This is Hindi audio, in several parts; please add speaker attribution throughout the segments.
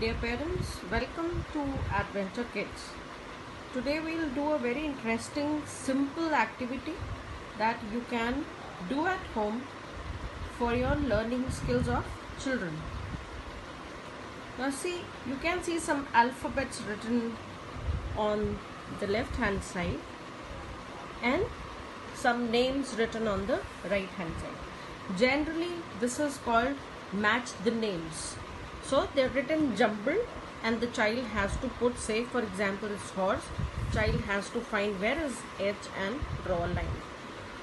Speaker 1: Dear parents, welcome to Adventure Kids. Today we will do a very interesting, simple activity that you can do at home for your learning skills of children. Now see, you can see some alphabets written on the left hand side and some names written on the right hand side. Generally, this is called match the names. So they're written jumbled and the child has to put, say for example is horse, child has to find where is H and draw a line.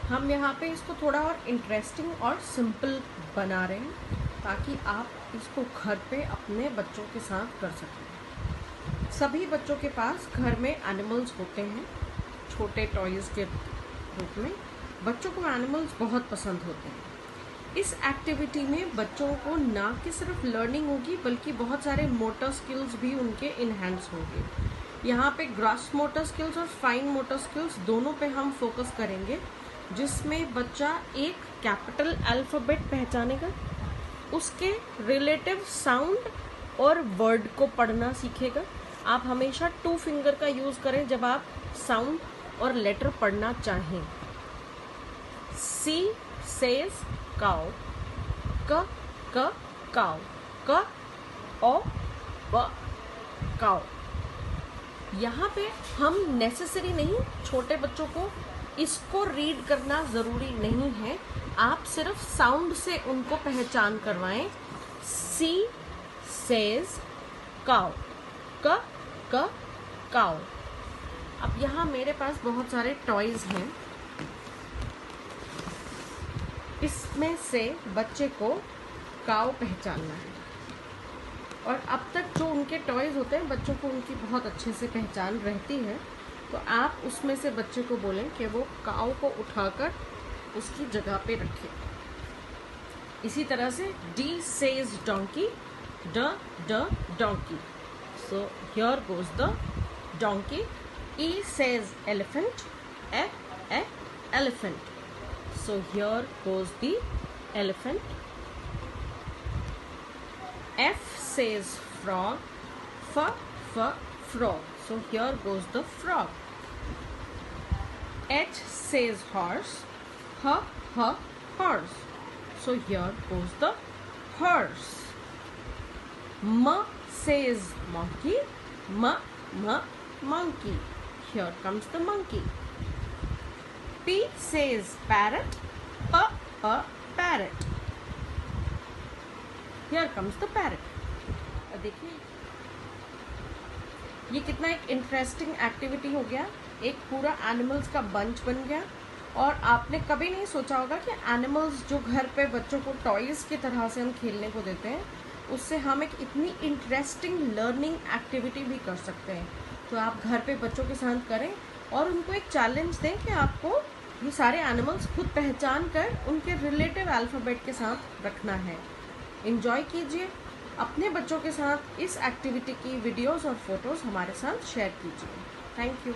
Speaker 1: हम यहाँ पे इसको थोड़ा और इंटरेस्टिंग और सिंपल बना रहे हैं ताकि आप इसको घर पे अपने बच्चों के साथ कर सकें। सभी बच्चों के पास घर में एनिमल्स होते हैं छोटे टॉयज़ के रूप में। बच्चों को एनिमल्स बहुत पसंद होते हैं। इस एक्टिविटी में बच्चों को ना कि सिर्फ लर्निंग होगी बल्कि बहुत सारे मोटर स्किल्स भी उनके इन्हेंस होंगे। यहाँ पे ग्रॉस मोटर स्किल्स और फाइन मोटर स्किल्स दोनों पे हम फोकस करेंगे, जिसमें बच्चा एक कैपिटल अल्फ़ाबेट पहचानेगा, उसके रिलेटिव साउंड और वर्ड को पढ़ना सीखेगा। आप हमेशा 2 फिंगर का यूज़ करें जब आप साउंड और लेटर पढ़ना चाहें। C says cow, k cow, k o cow। यहाँ पे हम नेसेसरी नहीं, छोटे बच्चों को इसको रीड करना ज़रूरी नहीं है, आप सिर्फ साउंड से उनको पहचान करवाएं। C says cow, k cow। अब यहाँ मेरे पास बहुत सारे टॉयज़ हैं, इसमें से बच्चे को काव पहचानना है। और अब तक जो उनके टॉयज़ होते हैं बच्चों को उनकी बहुत अच्छे से पहचान रहती है, तो आप उसमें से बच्चे को बोलें कि वो काव को उठाकर उसकी जगह पे रखे। इसी तरह से D says donkey, d donkey, so here goes the donkey। E says elephant, elephant, so here goes the elephant। F says frog, frog, so here goes the frog। H says horse, horse, so here goes the horse। M says monkey, monkey, here comes the monkey। P says parrot, parrot, here comes the parrot। देखिए ये कितना एक इंटरेस्टिंग एक्टिविटी हो गया, एक पूरा एनिमल्स का बंच बन गया। और आपने कभी नहीं सोचा होगा कि एनिमल्स जो घर पे बच्चों को टॉयज़ की तरह से हम खेलने को देते हैं, उससे हम एक इतनी इंटरेस्टिंग लर्निंग एक्टिविटी भी कर सकते हैं। तो आप घर पे बच्चों के साथ करें और उनको एक चैलेंज दें कि आपको ये सारे एनिमल्स खुद पहचान कर उनके रिलेटिव अल्फ़ाबेट के साथ रखना है। एंजॉय कीजिए, अपने बच्चों के साथ इस एक्टिविटी की वीडियोस और फोटोज़ हमारे साथ शेयर कीजिए। Thank you.